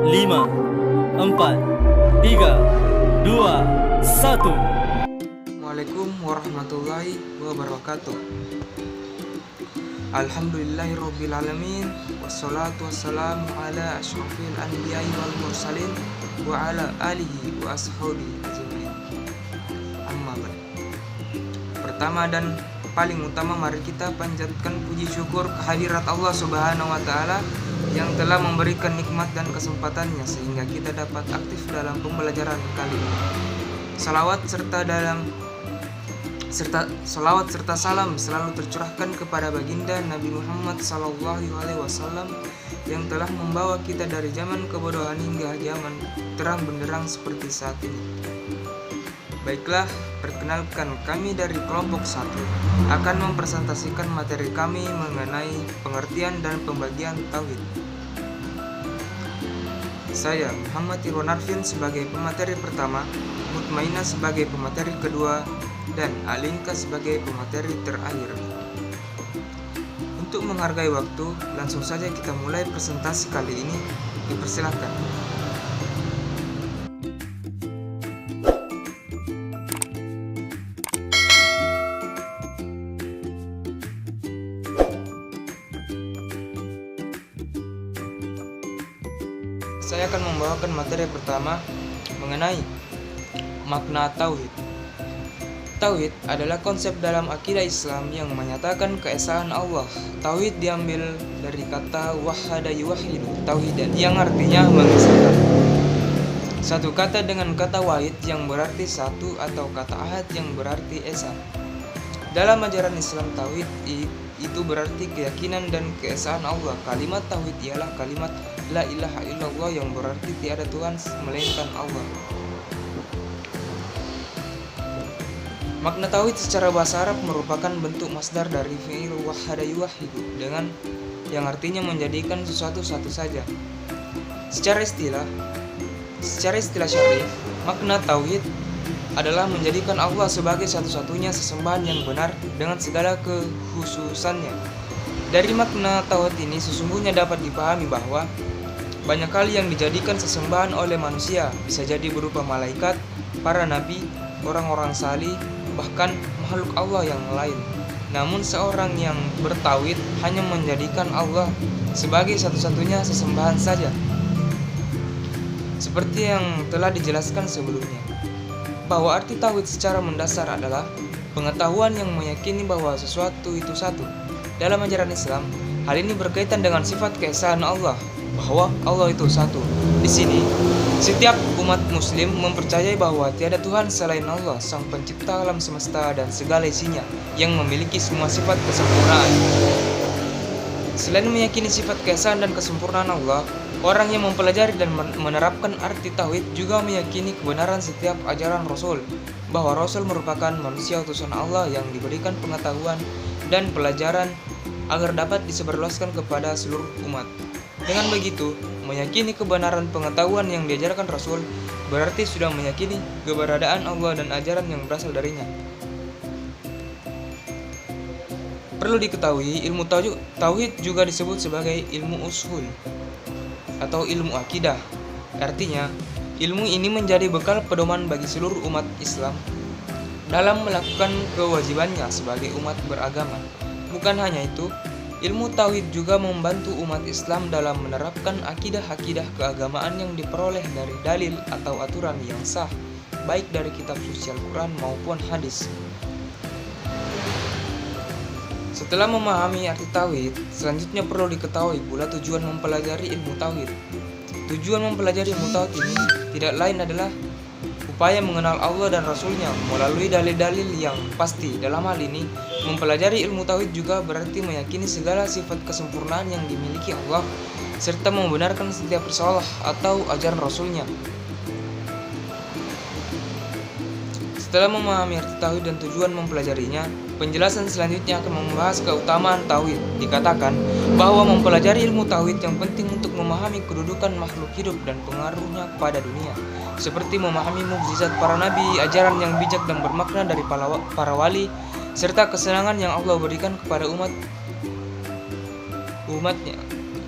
5, 4, 3, 2, 1. Assalamualaikum warahmatullahi wabarakatuh. Alhamdulillahirrabbilalamin. Wassalatu wassalamu ala asyrafil anbiya'i wal mursalin wa ala alihi wa ashabihi ajmain. Amma ba'd. Pertama dan paling utama, mari kita panjatkan puji syukur kehadirat Allah Subhanahu wa taala yang telah memberikan nikmat dan kesempatannya sehingga kita dapat aktif dalam pembelajaran kali ini. Salawat serta salam selalu tercurahkan kepada baginda Nabi Muhammad SAW yang telah membawa kita dari zaman kebodohan hingga zaman terang benderang seperti saat ini. Baiklah, perkenalkan, kami dari kelompok 1 akan mempresentasikan materi kami mengenai pengertian dan pembagian tauhid. Saya Muhammad Irwan Arfin sebagai pemateri pertama, Mutmainah sebagai pemateri kedua, dan Alinka sebagai pemateri terakhir. Untuk menghargai waktu, langsung saja kita mulai presentasi kali ini. Dipersilakan. Saya akan membawakan materi pertama mengenai makna tauhid. Tauhid adalah konsep dalam akidah Islam yang menyatakan keesaan Allah. Tauhid diambil dari kata wahada yuwahidu, tauhidan, yang artinya mengesahkan. Satu kata dengan kata wahid yang berarti satu atau kata ahad yang berarti esa. Dalam ajaran Islam, tauhid itu berarti keyakinan dan keesaan Allah. Kalimat tauhid ialah kalimat la ilaha illallah yang berarti tiada Tuhan melainkan Allah. Makna tauhid secara bahasa Arab merupakan bentuk masdar dari fi'il wahada yuwahidu dengan yang artinya menjadikan sesuatu satu saja. Secara istilah syar'i, makna tauhid adalah menjadikan Allah sebagai satu-satunya sesembahan yang benar dengan segala kekhususannya. Dari makna tauhid ini sesungguhnya dapat dipahami bahwa banyak hal yang dijadikan sesembahan oleh manusia, bisa jadi berupa malaikat, para nabi, orang-orang salih, bahkan makhluk Allah yang lain. Namun seorang yang bertauhid hanya menjadikan Allah sebagai satu-satunya sesembahan saja. Seperti yang telah dijelaskan sebelumnya, bahwa arti tauhid secara mendasar adalah pengetahuan yang meyakini bahwa sesuatu itu satu. Dalam ajaran Islam, hal ini berkaitan dengan sifat keesaan Allah, bahwa Allah itu satu. Di sini, setiap umat muslim mempercayai bahwa tiada Tuhan selain Allah, Sang Pencipta alam semesta dan segala isinya, yang memiliki semua sifat kesempurnaan. Selain meyakini sifat keesaan dan kesempurnaan Allah, orang yang mempelajari dan menerapkan arti tauhid juga meyakini kebenaran setiap ajaran Rasul, bahwa Rasul merupakan manusia utusan Allah yang diberikan pengetahuan dan pelajaran agar dapat disebarluaskan kepada seluruh umat. Dengan begitu, meyakini kebenaran pengetahuan yang diajarkan Rasul berarti sudah meyakini keberadaan Allah dan ajaran yang berasal darinya. Perlu diketahui, ilmu tauhid juga disebut sebagai ilmu ushul atau ilmu akidah. Artinya, ilmu ini menjadi bekal pedoman bagi seluruh umat Islam dalam melakukan kewajibannya sebagai umat beragama. Bukan hanya itu, ilmu tauhid juga membantu umat Islam dalam menerapkan akidah-akidah keagamaan yang diperoleh dari dalil atau aturan yang sah, baik dari kitab suci Al-Quran maupun hadis. Setelah memahami arti tauhid, selanjutnya perlu diketahui pula tujuan mempelajari ilmu tauhid. Tujuan mempelajari ilmu tauhid ini tidak lain adalah upaya mengenal Allah dan Rasulnya melalui dalil-dalil yang pasti. Dalam hal ini, mempelajari ilmu tauhid juga berarti meyakini segala sifat kesempurnaan yang dimiliki Allah, serta membenarkan setiap risalah atau ajaran Rasulnya. Setelah memahami arti tauhid dan tujuan mempelajarinya, penjelasan selanjutnya akan membahas keutamaan tauhid. Dikatakan bahwa mempelajari ilmu tauhid yang penting untuk memahami kedudukan makhluk hidup dan pengaruhnya pada dunia, seperti memahami mukjizat para nabi, ajaran yang bijak dan bermakna dari para wali, serta kesenangan yang Allah berikan kepada umatnya.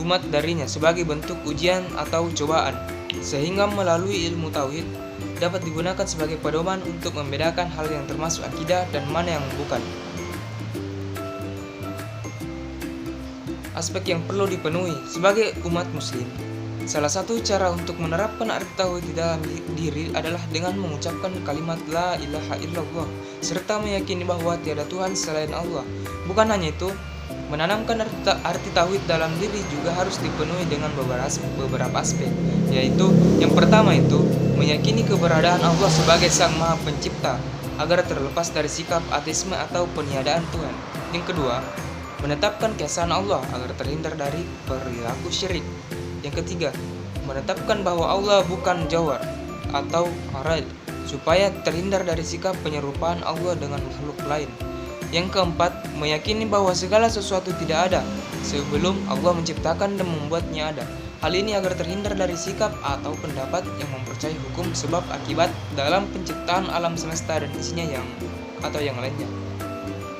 umat darinya sebagai bentuk ujian atau cobaan, sehingga melalui ilmu tauhid dapat digunakan sebagai pedoman untuk membedakan hal yang termasuk akidah dan mana yang bukan. Aspek yang perlu dipenuhi sebagai umat muslim. Salah satu cara untuk menerapkan arti tauhid di dalam diri adalah dengan mengucapkan kalimat la ilaha illallah serta meyakini bahwa tiada Tuhan selain Allah. Bukan hanya itu, menanamkan arti tauhid dalam diri juga harus dipenuhi dengan beberapa aspek, yaitu yang pertama itu meyakini keberadaan Allah sebagai Sang Maha Pencipta agar terlepas dari sikap ateisme atau peniadaan Tuhan. Yang kedua, menetapkan keesaan Allah agar terhindar dari perilaku syirik. Yang ketiga, menetapkan bahwa Allah bukan jawar atau arad supaya terhindar dari sikap penyerupaan Allah dengan makhluk lain. Yang keempat, meyakini bahwa segala sesuatu tidak ada sebelum Allah menciptakan dan membuatnya ada. Hal ini agar terhindar dari sikap atau pendapat yang mempercayai hukum sebab akibat dalam penciptaan alam semesta dan isinya yang lainnya.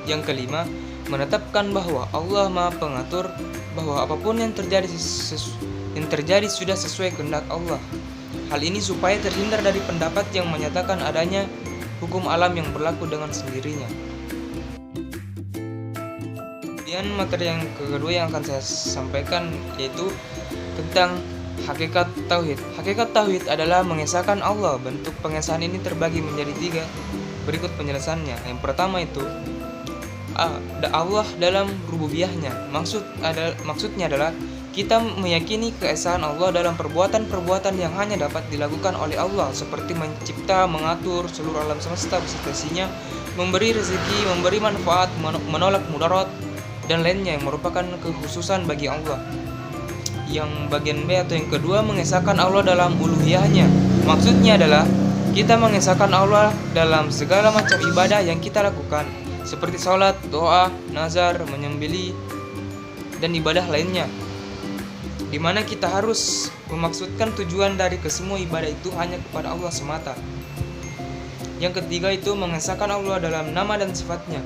Yang kelima, menetapkan bahwa Allah Maha Pengatur, bahwa apapun yang terjadi sudah sesuai kehendak Allah. Hal ini supaya terhindar dari pendapat yang menyatakan adanya hukum alam yang berlaku dengan sendirinya. Kemudian materi yang kedua yang akan saya sampaikan yaitu tentang hakikat tauhid. Hakikat tauhid adalah mengesahkan Allah. Bentuk pengesahan ini terbagi menjadi 3. Berikut penjelasannya. Yang pertama itu Allah dalam rububiyahnya. Maksudnya adalah kita meyakini keesaan Allah dalam perbuatan-perbuatan yang hanya dapat dilakukan oleh Allah, seperti mencipta, mengatur seluruh alam semesta beserta isinya, memberi rezeki, memberi manfaat, menolak mudarat, dan lainnya yang merupakan kekhususan bagi Allah. Yang bagian B atau yang kedua, mengesahkan Allah dalam uluhiyahnya. Maksudnya adalah kita mengesahkan Allah dalam segala macam ibadah yang kita lakukan, seperti salat, doa, nazar, menyembelih, dan ibadah lainnya, di mana kita harus memaksudkan tujuan dari kesemua ibadah itu hanya kepada Allah semata. Yang ketiga itu mengesahkan Allah dalam nama dan sifatnya.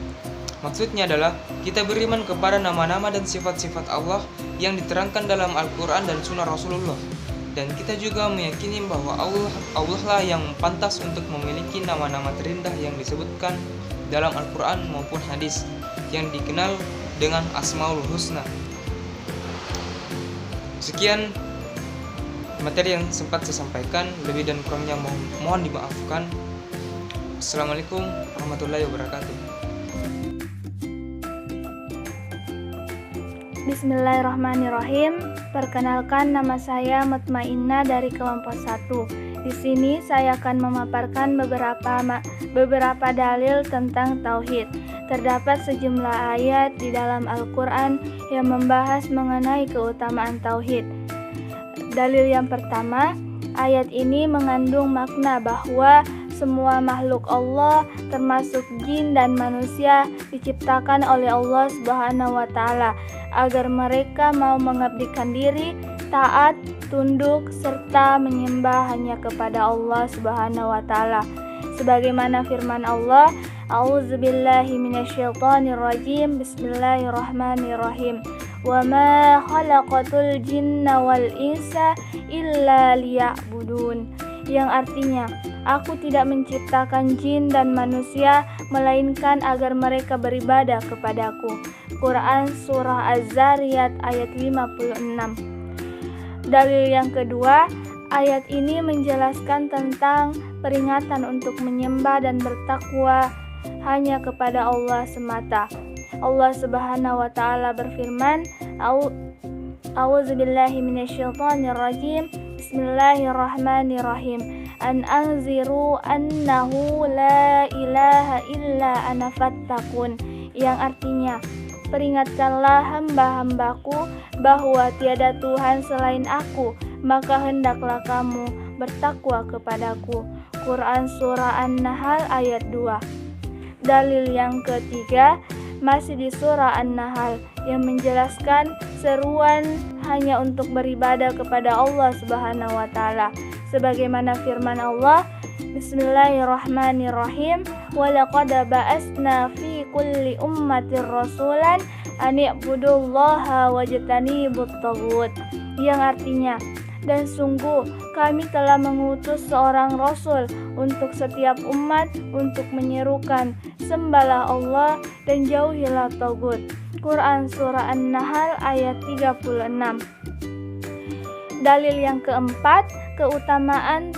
Maksudnya adalah kita beriman kepada nama-nama dan sifat-sifat Allah yang diterangkan dalam Al-Quran dan Sunnah Rasulullah. Dan kita juga meyakini bahwa Allah lah yang pantas untuk memiliki nama-nama terindah yang disebutkan dalam Al-Quran maupun hadis yang dikenal dengan Asmaul Husna. Sekian materi yang sempat saya sampaikan, lebih dan kurangnya mohon dimaafkan. Assalamualaikum warahmatullahi wabarakatuh. Bismillahirrahmanirrahim. Perkenalkan, nama saya Mutmainnah dari kelompok 1. Di sini saya akan memaparkan beberapa dalil tentang tauhid. Terdapat sejumlah ayat di dalam Al-Quran yang membahas mengenai keutamaan tauhid. Dalil yang pertama, ayat ini mengandung makna bahwa semua makhluk Allah termasuk jin dan manusia diciptakan oleh Allah Subhanahu wa taala agar mereka mau mengabdikan diri, taat, tunduk serta menyembah hanya kepada Allah Subhanahu wa taala. Sebagaimana firman Allah, A'udzubillahi minasyaitonirrajim. Bismillahirrahmanirrahim. Wa ma khalaqatul jinna wal insa illa liya'budun. Yang artinya, aku tidak menciptakan jin dan manusia melainkan agar mereka beribadah kepadaku. Quran Surah Az-Zariyat ayat 56. Dalil yang kedua, ayat ini menjelaskan tentang peringatan untuk menyembah dan bertakwa hanya kepada Allah semata. Allah Subhanahu wa taala berfirman, A'udzubillahi minasyaitonirrajim. Bismillahirrahmanirrahim. An anziru annahu la ilaha illa ana fattakun. Yang artinya, peringatkanlah hamba-hambaku bahwa tiada Tuhan selain aku, maka hendaklah kamu bertakwa kepadaku. Quran Surah An-Nahl ayat 2. Dalil yang ketiga masih di Surah An-Nahl yang menjelaskan seruan hanya untuk beribadah kepada Allah Subhanahu wa taala. Sebagaimana firman Allah, Bismillahirrahmanirrahim. Wa laqad ba'atsna fi kulli ummatin rasulan ani'budullaha wajtanibut taghut, yang artinya, dan sungguh kami telah mengutus seorang rasul untuk setiap umat untuk menyerukan sembahlah Allah dan jauhilah tagut. Quran Surah An-Nahl ayat 36. Dalil yang keempat, keutamaan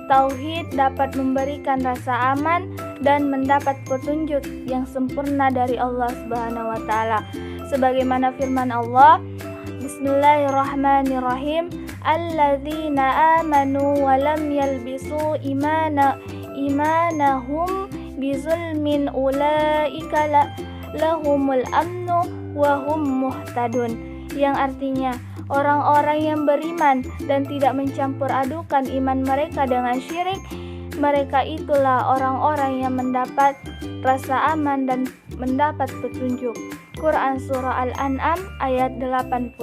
tauhid dapat memberikan rasa aman dan mendapat petunjuk yang sempurna dari Allah Subhanahu wa taala. Sebagaimana firman Allah, Bismillahirrahmanirrahim, alladzina amanu wa lam yalbisu imanahum bizulmin ulaika lahumul amnu wa hum muhtadun, yang artinya orang-orang yang beriman dan tidak mencampur adukan iman mereka dengan syirik, mereka itulah orang-orang yang mendapat rasa aman dan mendapat petunjuk. Quran Surah Al-An'am ayat 82.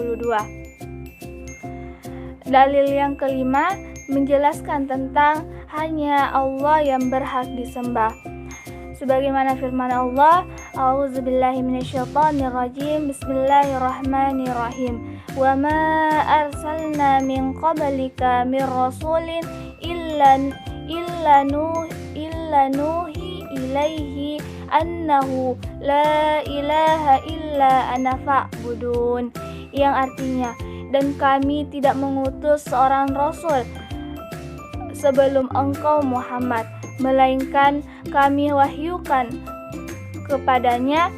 Dalil yang kelima menjelaskan tentang hanya Allah yang berhak disembah. Sebagaimana firman Allah, A'udzubillahi minasyaitonirrajim, Bismillahirrahmanirrahim. Wa ma arsalna min qablika min rasulin illa nuhi ilaihi annahu la ilaha illa ana fa'budun, yang artinya, dan kami tidak mengutus seorang rasul sebelum engkau Muhammad, melainkan kami wahyukan kepadanya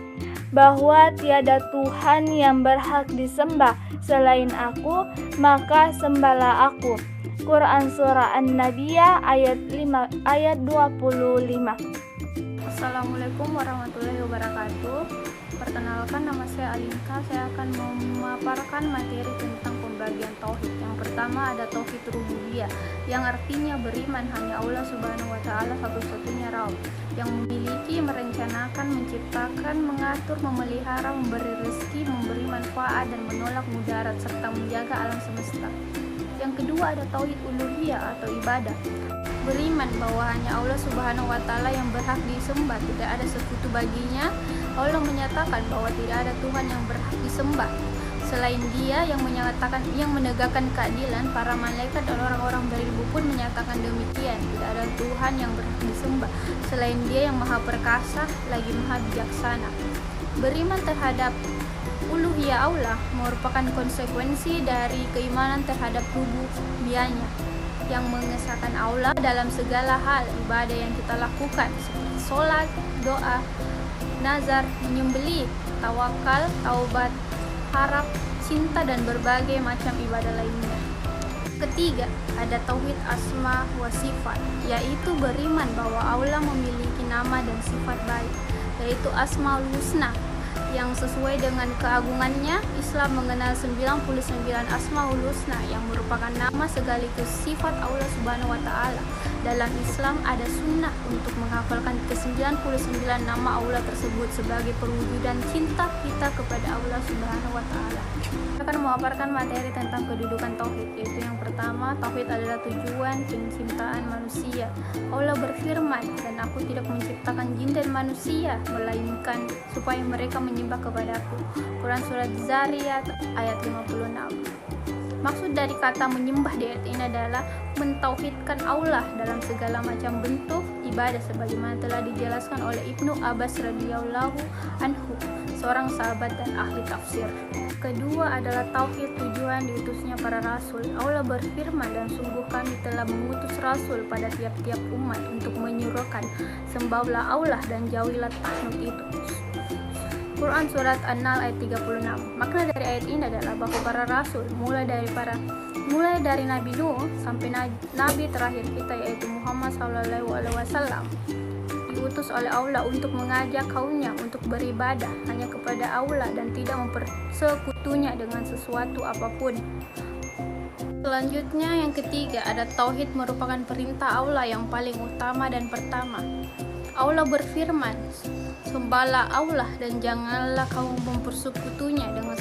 bahwa tiada Tuhan yang berhak disembah selain aku, maka sembahlah aku. Quran Surah An-Nabiyah ayat 25. Assalamualaikum warahmatullahi wabarakatuh. Perkenalkan, nama saya Alinka. Saya akan memaparkan materi tentang pembagian tauhid. Yang pertama ada tauhid rububiyah, yang artinya beriman hanya Allah Subhanahu wa taala satu-satunya Rabb, yang memiliki, merencanakan, menciptakan, mengatur, memelihara, memberi rezeki, memberi manfaat dan menolak mudarat serta menjaga alam semesta. Yang kedua ada tauhid uluhiyah atau ibadah. Beriman bahwa hanya Allah Subhanahu wa taala yang berhak disembah, tidak ada sekutu baginya. Allah menyatakan bahwa tidak ada Tuhan yang berhak disembah selain Dia, yang menegakkan keadilan. Para malaikat dan orang-orang beribu pun menyatakan demikian. Tidak ada Tuhan yang berhak disembah selain Dia yang Maha Perkasa lagi Maha Bijaksana. Beriman terhadap uluhiyah Allah merupakan konsekuensi dari keimanan terhadap rububiyahnya, yang mengesahkan Allah dalam segala hal ibadah yang kita lakukan, seperti sholat, doa, nazar, menyembelih, tawakal, taubat, harap, cinta, dan berbagai macam ibadah lainnya. Ketiga, ada tauhid asma wa sifat, yaitu beriman bahwa Allah memiliki nama dan sifat baik, yaitu Asmaul Husna, yang sesuai dengan keagungannya. Islam mengenal 99 Asmaul Husna yang merupakan nama sekaligus sifat Allah Subhanahu wa taala. Dalam Islam ada sunnah untuk menghafalkan ke-99 nama Allah tersebut sebagai perwujudan cinta kita kepada Allah Subhanahu wa taala. Saya akan memaparkan materi tentang kedudukan tauhid, yaitu yang pertama, tauhid adalah tujuan penciptaan manusia. Allah berfirman, dan aku tidak menciptakan jin dan manusia melainkan supaya mereka menyembah kepadaku. Quran Surat Zariyat ayat 56. Maksud dari kata menyembah di ayat ini adalah mentauhidkan Allah dalam segala macam bentuk ibadah, sebagaimana telah dijelaskan oleh Ibnu Abbas radhiyallahu anhu, seorang sahabat dan ahli tafsir. Kedua adalah tauhid tujuan diutusnya para rasul. Allah berfirman, dan sungguh kami telah mengutus rasul pada tiap-tiap umat untuk menyuruhkan sembahlah Allah dan jauhilah taghut itu. Quran Surat An-Nahl ayat 36. Makna dari ayat ini adalah bahwa para rasul mulai dari Nabi Nuh sampai Nabi terakhir kita, yaitu Muhammad SAW, diutus oleh Allah untuk mengajak kaumnya untuk beribadah hanya kepada Allah dan tidak mempersekutunya dengan sesuatu apapun. Selanjutnya yang ketiga ada tauhid merupakan perintah Allah yang paling utama dan pertama. Allah berfirman, sembahlah Allah dan janganlah kamu mempersekutunya dengan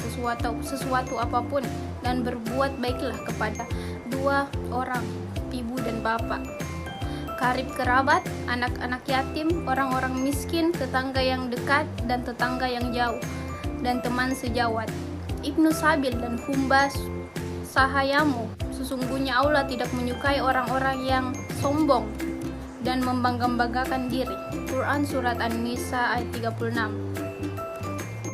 sesuatu apapun, dan berbuat baiklah kepada dua orang, ibu dan bapak, karib kerabat, anak-anak yatim, orang-orang miskin, tetangga yang dekat dan tetangga yang jauh. dan teman sejawat. Ibnu Sabil dan Humbas Sahayamu, sesungguhnya Allah tidak menyukai orang-orang yang sombong dan membangga-banggakan diri. Quran Surat An-Nisa ayat 36.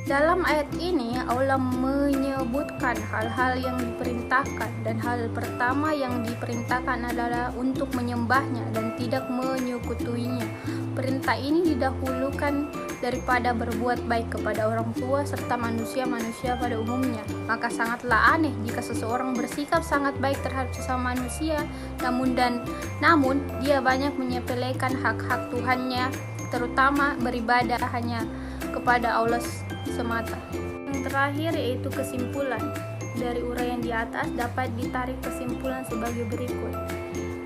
Dalam ayat ini Allah menyebutkan hal-hal yang diperintahkan, dan hal pertama yang diperintahkan adalah untuk menyembahnya dan tidak menyekutuinya. Perintah ini didahulukan daripada berbuat baik kepada orang tua serta manusia-manusia pada umumnya. Maka sangatlah aneh jika seseorang bersikap sangat baik terhadap sesama manusia, namun dia banyak menyepelekan hak-hak Tuhannya, terutama beribadah hanya kepada Allah semata. Yang terakhir yaitu kesimpulan. Dari uraian di atas dapat ditarik kesimpulan sebagai berikut,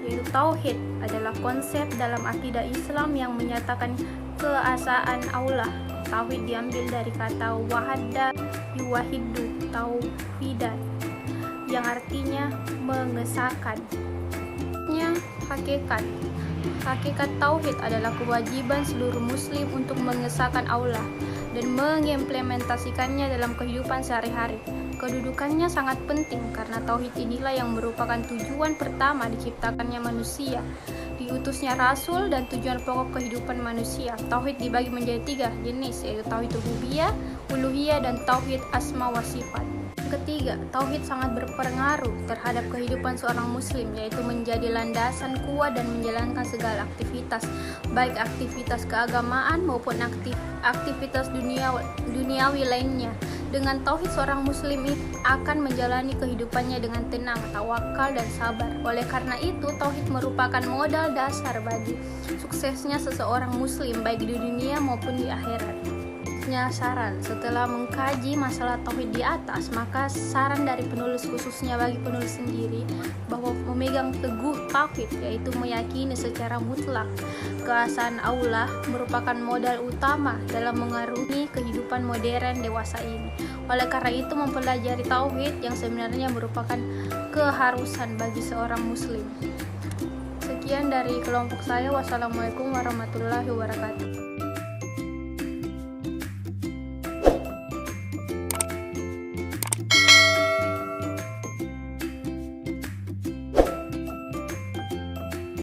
yaitu tauhid adalah konsep dalam akidah Islam yang menyatakan keesaan Allah. Tauhid diambil dari kata wahada yuwahidu tauhidan, yang artinya mengesahkan. Hakikat tauhid adalah kewajiban seluruh muslim untuk mengesahkan Allah dan mengimplementasikannya dalam kehidupan sehari-hari. Kedudukannya sangat penting karena tauhid inilah yang merupakan tujuan pertama diciptakannya manusia, diutusnya rasul, dan tujuan pokok kehidupan manusia. Tauhid dibagi menjadi 3 jenis, yaitu tauhid rububiyah, uluhiyah, dan tauhid asma wa sifat. Ketiga, tauhid sangat berpengaruh terhadap kehidupan seorang muslim, yaitu menjadi landasan kuat dan menjalankan segala aktivitas, baik aktivitas keagamaan maupun aktivitas duniawi lainnya. Dengan tauhid, seorang muslim akan menjalani kehidupannya dengan tenang, tawakal, dan sabar. Oleh karena itu, tauhid merupakan modal dasar bagi suksesnya seseorang muslim baik di dunia maupun di akhirat. Saran, setelah mengkaji masalah tauhid di atas, maka saran dari penulis, khususnya bagi penulis sendiri, bahwa memegang teguh tauhid, yaitu meyakini secara mutlak keesaan Allah, merupakan modal utama dalam mengarungi kehidupan modern dewasa ini. Oleh karena itu, mempelajari tauhid yang sebenarnya merupakan keharusan bagi seorang muslim. Sekian dari kelompok saya. Wassalamualaikum warahmatullahi wabarakatuh.